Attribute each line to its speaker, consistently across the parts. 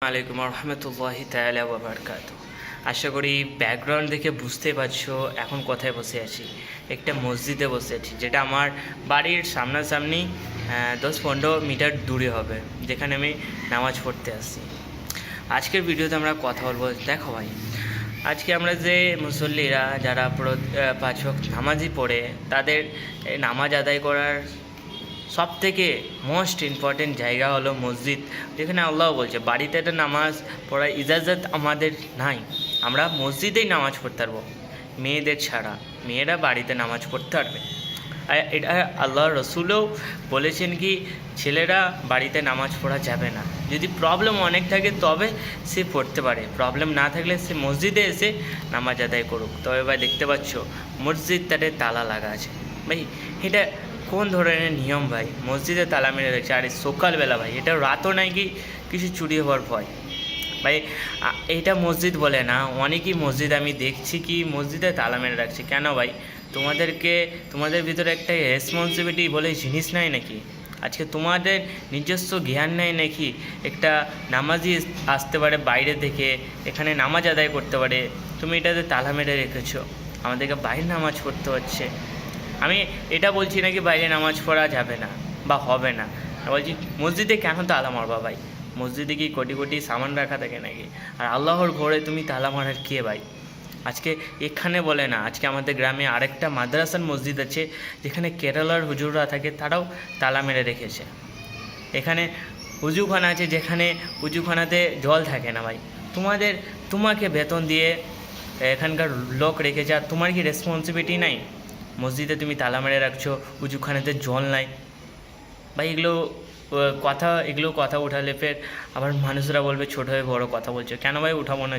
Speaker 1: আলাইকুম রহমতুল্লাহি তাআলা ওয়া বারাকাতুহু। আশা করি ব্যাকগ্রাউন্ড দেখে বুঝতে পারছো এখন কোথায় বসে আছি। একটা মসজিদে বসে আছি, যেটা আমার বাড়ির সামনাসামনি 10-15 মিটার দূরে হবে, যেখানে আমি নামাজ পড়তে আসি। আজকের ভিডিওতে আমরা কথা বলবো, দেখো ভাই, আজকে আমরা যে মুসল্লিরা যারা 5 ওয়াক্ত নামাজই পড়ে, তাদের নামাজ আদায় করার সবথেকে মোস্ট ইম্পর্টেন্ট জায়গা হলো মসজিদ, যেখানে আল্লাহ বলছে বাড়িতে একটা নামাজ পড়ার ইজাজত আমাদের নাই, আমরা মসজিদেই নামাজ পড়তে পারবো মেয়েদের ছাড়া। মেয়েরা বাড়িতে নামাজ পড়তে পারবে। এটা আল্লাহ রসুলও বলেছেন কি ছেলেরা বাড়িতে নামাজ পড়া যাবে না, যদি প্রবলেম অনেক থাকে তবে সে পড়তে পারে, প্রবলেম না থাকলে সে মসজিদে এসে নামাজ আদায় করুক। তবে ভাই দেখতে পাচ্ছ মসজিদটাতে তালা লাগা আছে। ভাই এটা কোন ধরনের নিয়ম ভাই? মসজিদে তালা মেরে রেখেছে, আর সকালবেলা ভাই, এটা রাতও নাই কি কিছু চুরি হওয়ার ভয় ভাই? এটা মসজিদ বলে না, অনেকই মসজিদ আমি দেখছি কি মসজিদে তালা মেরে রাখছে। কেন ভাই? তোমাদের ভিতরে একটা রেসপন্সিবিলিটি বলে জিনিস নাই নাকি? আজকে তোমাদের নিজস্ব জ্ঞান নেই নাকি? একটা নামাজি আসতে পারে বাইরে থেকে, এখানে নামাজ আদায় করতে পারে, তুমি এটাতে তালা মেরে রেখেছো। আমাদেরকে বাইরে নামাজ পড়তে হচ্ছে। আমি এটা বলছি নাকি বাইরে নামাজ পড়া যাবে না বা হবে না, বলছি মসজিদে কেন তালা মারবা ভাই? মসজিদে কি কোটি কোটি সামান রাখা থাকে নাকি? আর আল্লাহর ঘরে তুমি তালা মারার কে ভাই? আজকে এখানে বলে না, আজকে আমাদের গ্রামে আরেকটা মাদ্রাসার মসজিদ আছে, যেখানে কেরালার হুজুররা থাকে, তারাও তালা মেরে রেখেছে। এখানে উজুখানা আছে, যেখানে উজুখানাতে জল থাকে না ভাই। তোমাকে বেতন দিয়ে এখানকার লোক রেখেছে, আর তোমার কি রেসপন্সিবিলিটি নাই? মসজিদে তুমি তালা মেরে রাখছো, উজুখানাতে জল নাই ভাই। এগুলো কথা উঠালে ফের আবার মানুষরা বলবে ছোটো হয়ে বড় কথা বলছো। কেন ভাই উঠাবো না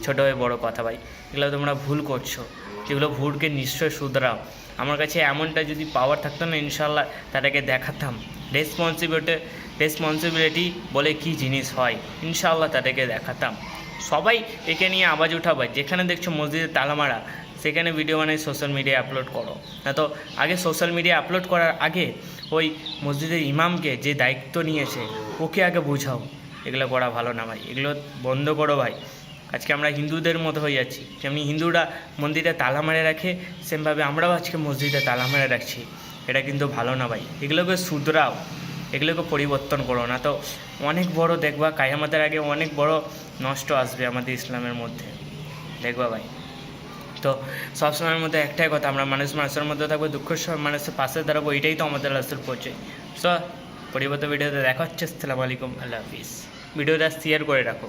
Speaker 1: ছোটো হয়ে বড় কথা ভাই? এগুলো তোমরা ভুল করছো, যেগুলো ভুলকে নিশ্চয় শুধরাও। আমার কাছে এমনটা যদি পাওয়ার থাকতো না, ইনশাল্লাহ তাদেরকে দেখাতাম রেসপন্সিবিলিটি বলে কি জিনিস হয়, ইনশাল্লাহ তাদেরকে দেখাতাম। সবাই একে নিয়ে আওয়াজ উঠাবে। যেখানে দেখছো মসজিদে তালা মারা, সেখানে ভিডিও বানিয়ে সোশ্যাল মিডিয়ায় আপলোড করো। না তো আগে সোশ্যাল মিডিয়ায় আপলোড করার আগে ওই মসজিদের ইমামকে যে দায়িত্ব নিয়েছে ওকে আগে বোঝাও। এগুলো করা ভালো না ভাই, এগুলো বন্ধ করো ভাই। আজকে আমরা হিন্দুদের মতো হয়ে যাচ্ছি, যেমনি হিন্দুরা মন্দিরে তালা মেরে রাখে, সেমভাবে আমরাও আজকে মসজিদে তালা মেরে রাখছি। এটা কিন্তু ভালো না ভাই, এগুলোকে শুধরাও, এগুলোকে পরিবর্তন করো। না তো অনেক বড় দেখবা কিয়ামতের আগে অনেক বড় নষ্ট আসবে আমাদের ইসলামের মধ্যে, দেখবা ভাই। তো সবসময়ের মধ্যে একটাই কথা, আমরা মানুষের মধ্যে থাকবো, দুঃখের সময় মানুষের পাশে দাঁড়াবো, এটাই তো আমাদের রাসূল পৌঁছে। সো পরিবর্তন ভিডিওতে দেখা হচ্ছে। আসসালামু আলাইকুম, আল্লাহ হাফিজ। ভিডিওটা শেয়ার করে রাখো।